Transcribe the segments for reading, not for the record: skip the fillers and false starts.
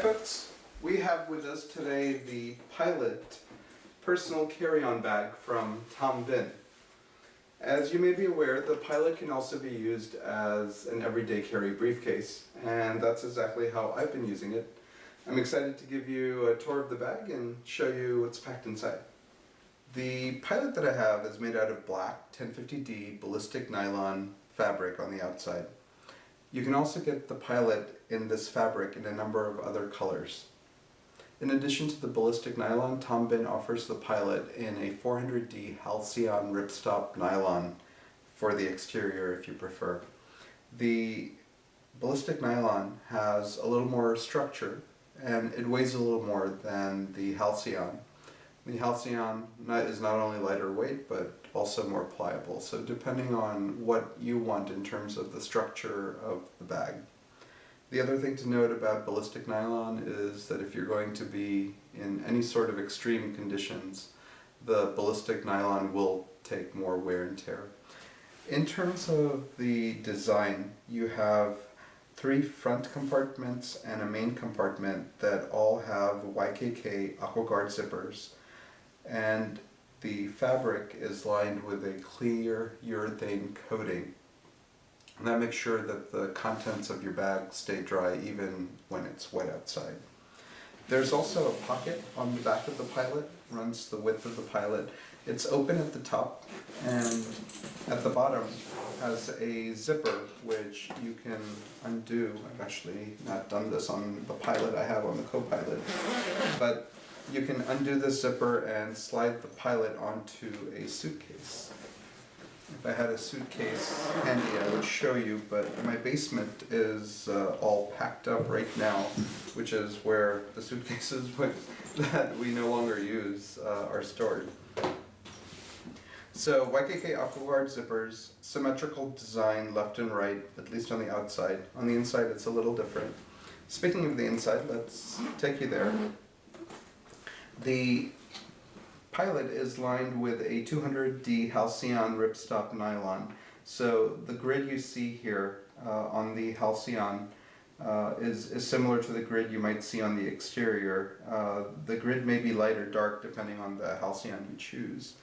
Hi folks, we have with us today the Pilot personal carry-on bag from Tom Bin. As you may be aware, the Pilot can also be used as an everyday carry briefcase, and that's exactly how I've been using it. I'm excited to give you a tour of the bag and show you what's packed inside. The Pilot that I have is made out of black 1050D ballistic nylon fabric on the outside. You can also get the Pilot in this fabric in a number of other colors. In addition to the ballistic nylon, Tom Bin offers the Pilot in a 400D Halcyon ripstop nylon for the exterior if you prefer. The ballistic nylon has a little more structure and it weighs a little more than the Halcyon. The Halcyon is not only lighter weight but also more pliable, so depending on what you want in terms of the structure of the bag. The other thing to note about ballistic nylon is that if you're going to be in any sort of extreme conditions, the ballistic nylon will take more wear and tear. In terms of the design, you have 3 front compartments and a main compartment that all have YKK AquaGuard zippers, and the fabric is lined with a clear urethane coating. And that makes sure that the contents of your bag stay dry even when it's wet outside. There's also a pocket on the back of the Pilot, runs the width of the Pilot. It's open at the top and at the bottom has a zipper which you can undo. I've actually not done this on the Pilot I have on the Co-Pilot, but you can undo this zipper and slide the Pilot onto a suitcase. If I had a suitcase handy, I would show you, but my basement is all packed up right now, which is where the suitcases that we no longer use are stored. So YKK AquaGuard zippers, symmetrical design left and right, at least on the outside. On the inside it's a little different. Speaking of the inside, let's take you there. The Pilot is lined with a 200D Halcyon ripstop nylon. So the grid you see here on the Halcyon is similar to the grid you might see on the exterior. The grid may be light or dark depending on the Halcyon you choose.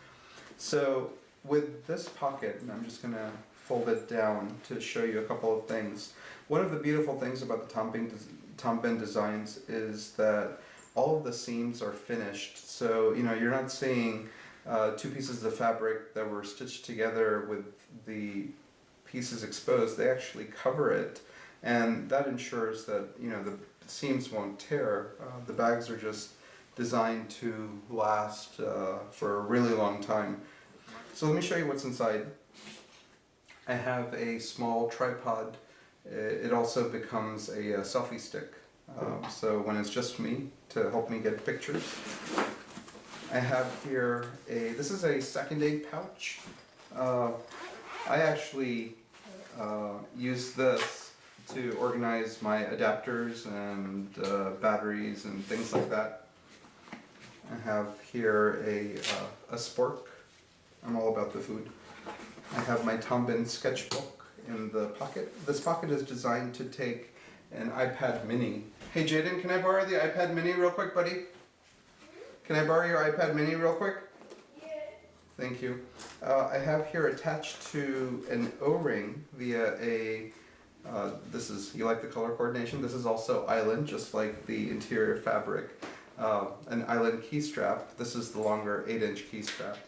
So with this pocket, and I'm just going to fold it down to show you a couple of things. One of the beautiful things about the Tom Bin designs is that all of the seams are finished, so you're not seeing 2 pieces of fabric that were stitched together with the pieces exposed. They actually cover it, and that ensures that the seams won't tear. The bags are just designed to last for a really long time. So let me show you what's inside. I have a small tripod. It also becomes a selfie stick. So when it's just me, to help me get pictures. I have here this is a second aid pouch. I actually use this to organize my adapters and batteries and things like that. I have here a spork. I'm all about the food. I have my Tom Bin sketchbook in the pocket. This pocket is designed to take an iPad mini. Hey Jaden, can I borrow the iPad mini real quick, buddy? Can I borrow your iPad mini real quick? Yeah. Thank you. I have here attached to an O-ring via a, you like the color coordination? This is also Island, just like the interior fabric. An Island key strap. This is the longer 8-inch key strap.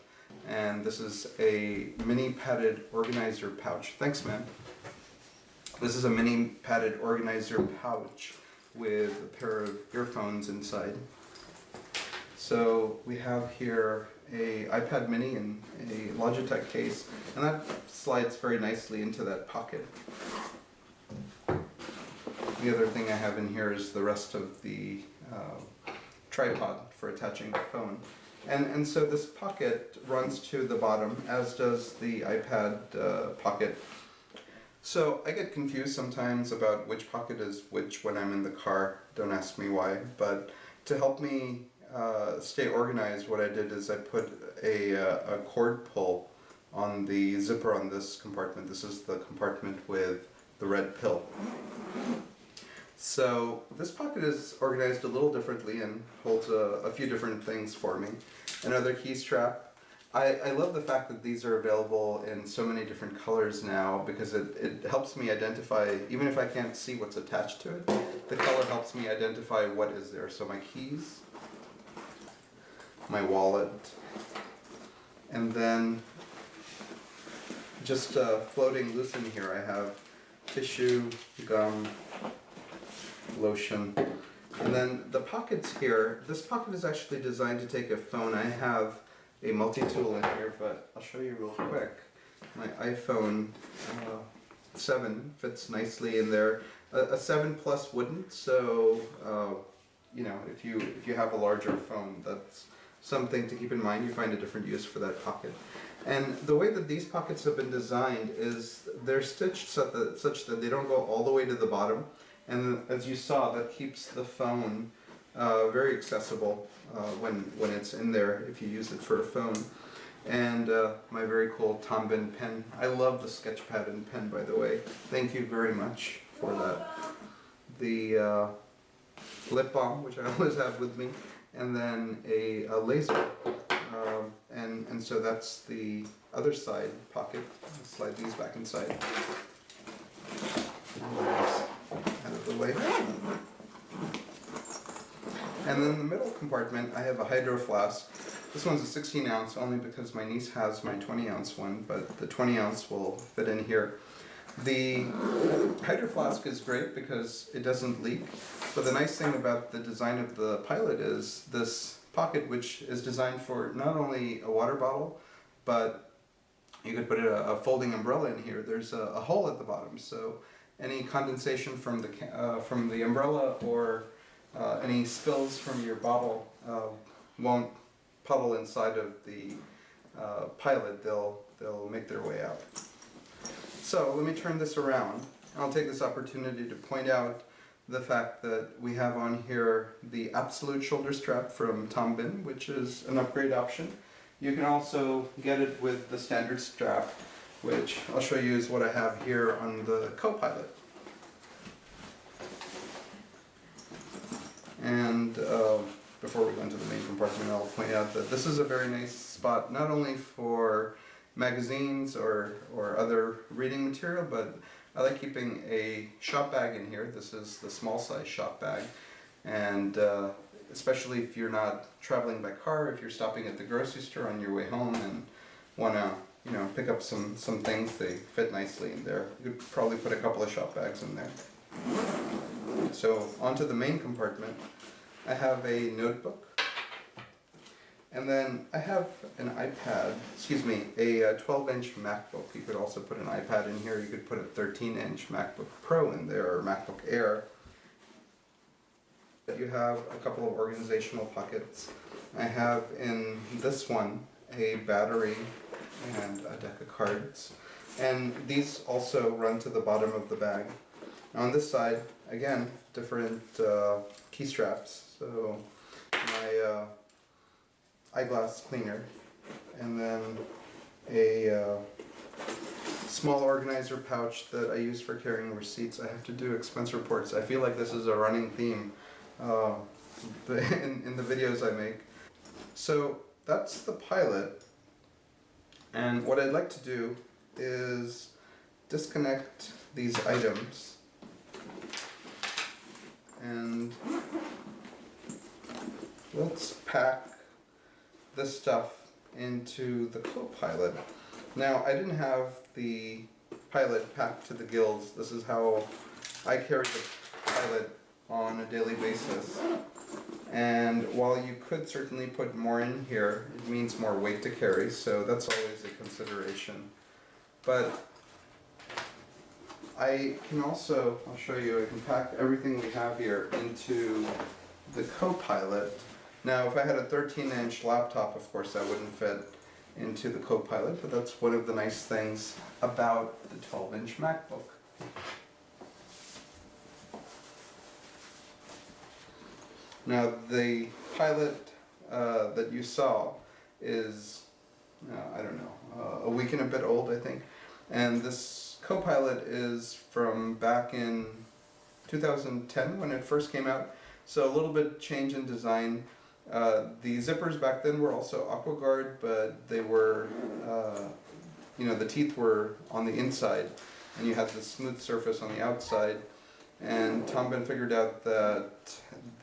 And this is a mini padded organizer pouch. Thanks, man. This is a mini padded organizer pouch with a pair of earphones inside. So we have here a iPad mini and a Logitech case, and that slides very nicely into that pocket. The other thing I have in here is the rest of the tripod for attaching the phone. And so this pocket runs to the bottom, as does the iPad pocket. So I get confused sometimes about which pocket is which when I'm in the car. Don't ask me why, but to help me stay organized, what I did is I put a cord pull on the zipper on this compartment. This is the compartment with the red pill. So this pocket is organized a little differently and holds a few different things for me. Another key strap. I love the fact that these are available in so many different colors now because it helps me identify, even if I can't see what's attached to it, the color helps me identify what is there. So my keys, my wallet, and then just floating loose in here I have tissue, gum, lotion. And then the pockets here, this pocket is actually designed to take a phone. I have a multi-tool in here, but I'll show you real quick. My iPhone 7 fits nicely in there. A 7 Plus wouldn't, so you know, if you have a larger phone, that's something to keep in mind. You find a different use for that pocket. And the way that these pockets have been designed is they're stitched such that they don't go all the way to the bottom. And as you saw, that keeps the phone very accessible when it's in there if you use it for a phone. And my very cool Tom Bin pen. I love the sketch pad and pen, by the way. Thank you very much for that. The lip balm, which I always have with me, and then a laser. And so that's the other side pocket. I'll slide these back inside. Out of the way. And then in the middle compartment, I have a hydro flask. This one's a 16 ounce only because my niece has my 20 ounce one, but the 20 ounce will fit in here. The hydro flask is great because it doesn't leak, but the nice thing about the design of the Pilot is this pocket, which is designed for not only a water bottle, but you could put a folding umbrella in here. There's a hole at the bottom, so any condensation from the umbrella or any spills from your bottle won't puddle inside of the Pilot. They'll make their way out. So let me turn this around. I'll take this opportunity to point out the fact that we have on here the absolute shoulder strap from Tom Bin, which is an upgrade option. You can also get it with the standard strap, which I'll show you is what I have here on the Co-Pilot. And before we go into the main compartment, I'll point out that this is a very nice spot, not only for magazines or other reading material, but I like keeping a shop bag in here. This is the small size shop bag, and especially if you're not traveling by car, if you're stopping at the grocery store on your way home and want to, you know, pick up some things, they fit nicely in there. You could probably put a couple of shop bags in there. So onto the main compartment, I have a notebook, and then I have an iPad, a 12-inch MacBook. You could also put an iPad in here. You could put a 13-inch MacBook Pro in there, or MacBook Air. You have a couple of organizational pockets. I have in this one a battery and a deck of cards, and these also run to the bottom of the bag. On this side, again, different key straps. So my eyeglass cleaner, and then a small organizer pouch that I use for carrying receipts. I have to do expense reports. I feel like this is a running theme in the videos I make. So that's the Pilot, and what I'd like to do is disconnect these items and let's pack this stuff into the Co-Pilot. Now, I didn't have the Pilot packed to the gills. This is how I carry the Pilot on a daily basis. And while you could certainly put more in here, it means more weight to carry, so that's always a consideration. But I can also, I'll show you, I can pack everything we have here into the Co-Pilot. Now, if I had a 13-inch laptop, of course, that wouldn't fit into the Co-Pilot, but that's one of the nice things about the 12-inch MacBook. Now, the Pilot that you saw is, I don't know, a week and a bit old, I think. And this Co-Pilot is from back in 2010 when it first came out, so a little bit change in design. The zippers back then were also AquaGuard, but they were, the teeth were on the inside, and you had the smooth surface on the outside. And Tom Ben figured out that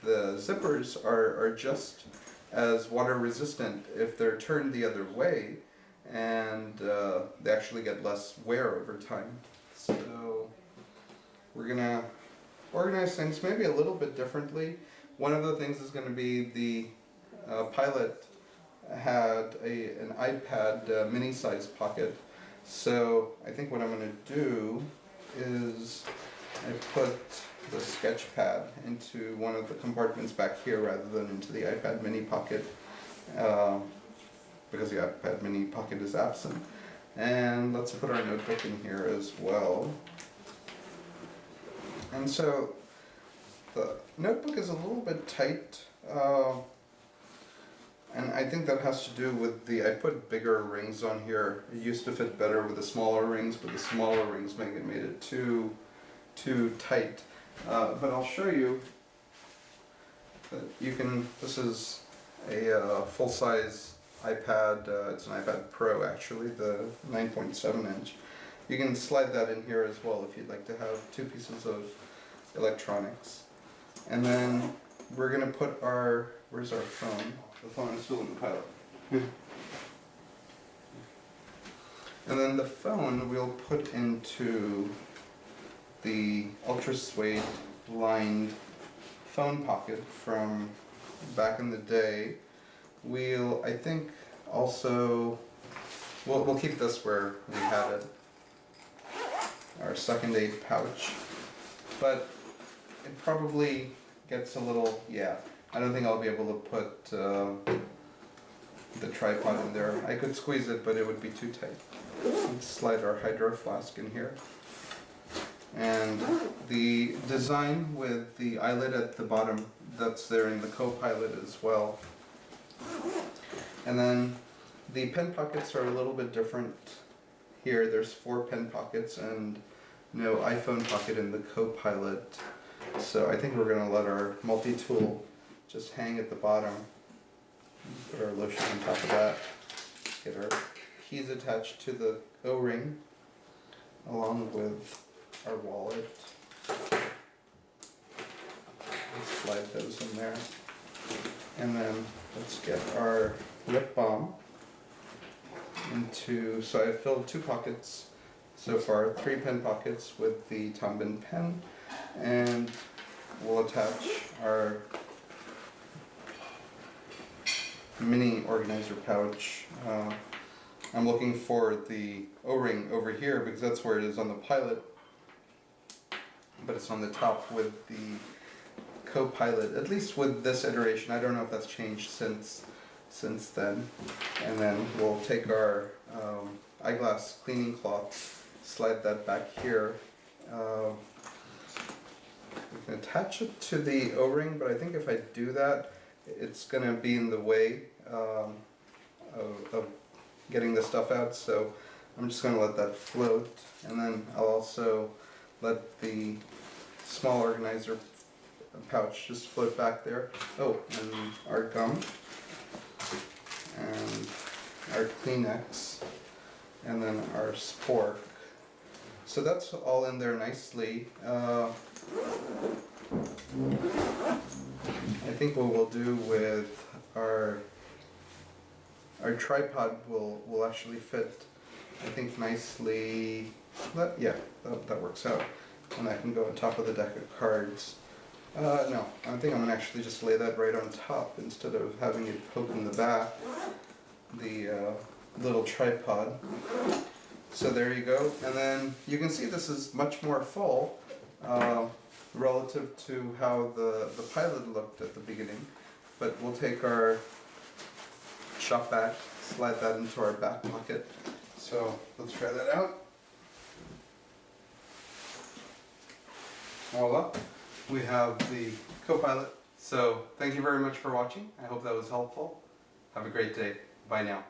the zippers are just as water resistant if they're turned the other way, and they actually get less wear over time. So we're gonna organize things maybe a little bit differently. One of the things is going to be the Pilot had an iPad mini size pocket, so I think what I'm going to do is I put the sketch pad into one of the compartments back here rather than into the iPad mini pocket, because the iPad mini pocket is absent. And let's put our notebook in here as well. And so the notebook is a little bit tight, and I think that has to do with I put bigger rings on here. It used to fit better with the smaller rings, but the smaller rings made it too tight. But I'll show you that this is a full-size iPad, it's an iPad Pro actually, the 9.7 inch. You can slide that in here as well if you'd like to have two pieces of electronics. And then we're going to put where's our phone? The phone is still in the Pilot. And then the phone we'll put into the ultra suede lined phone pocket from back in the day. I think also, we'll keep this where we had it, our second aid pouch, but it probably gets a little, I don't think I'll be able to put the tripod in there. I could squeeze it, but it would be too tight. Let's slide our hydro flask in here. And the design with the eyelet at the bottom, that's there in the co-pilot as well. And then the pen pockets are a little bit different here. There's 4 pen pockets and no iPhone pocket in the co-pilot. So I think we're going to let our multi-tool just hang at the bottom. Put our lotion on top of that. Get our keys attached to the O-ring along with our wallet. Let's slide those in there. And then let's get our lip balm into, so I've filled 2 pockets so far, 3 pen pockets with the Tom Ben pen, and we'll attach our mini organizer pouch. I'm looking for the O-ring over here because that's where it is on the Pilot, but it's on the top with the co-pilot, at least with this iteration. I don't know if that's changed since then. And then we'll take our eyeglass cleaning cloth, slide that back here. We can attach it to the O-ring, but I think if I do that, it's going to be in the way of getting the stuff out, so I'm just going to let that float. And then I'll also let the small organizer pouch just float back there. Oh, and our gum and our Kleenex and then our spork. So that's all in there nicely. I think what we'll do with our tripod will actually fit, I think, nicely. That works out. And that can go on top of the deck of cards. No, I think I'm going to actually just lay that right on top instead of having it poke in the back, the little tripod. So there you go. And then you can see this is much more full relative to how the Pilot looked at the beginning. But we'll take our shop vac, slide that into our back pocket. So let's try that out. Voila, we have the co-pilot. So thank you very much for watching. I hope that was helpful. Have a great day. Bye now.